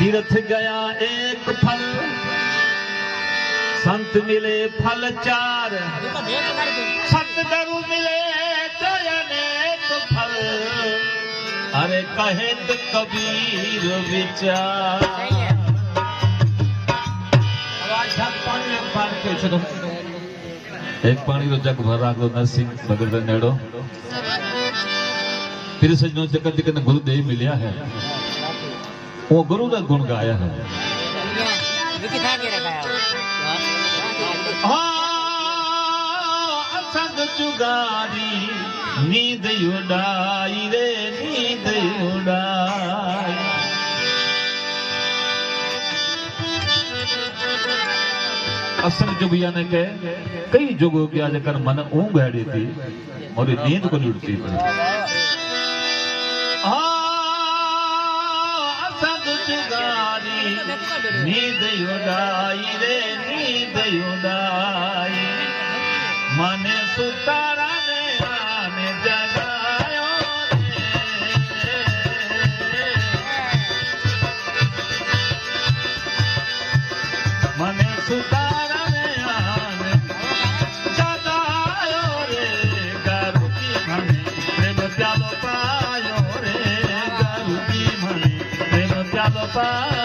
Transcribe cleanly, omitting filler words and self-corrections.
तीर्थ गया एक फल, संत मिले फल चार, सतगुरु मिले तो अनेक फल, अरे कहे तो कबीर विचार। एक पानी रो जग भरा गो नरसिंह बगल नेड़ो। फिर सजनों जगत जगत गुरुदेव मिलिया है, वो गुरु का गुण गाया है। असंग जुगारी नींद उड़ाई रे नींद उड़ाई। असंग जुगिया ने कहे कई जुगो क्या जकर मन ऊँग हैड़ी थी और नींद को लुटती थी। नींद उड़ाई रे नींद उड़ाई, मने सुतारा ने आने जगायो रे। मने सुतारा ने आने जगायो रे। गुरु की मने प्रेम प्यालो पायो रे। गुरु की मने प्रेम प्यालो पायो।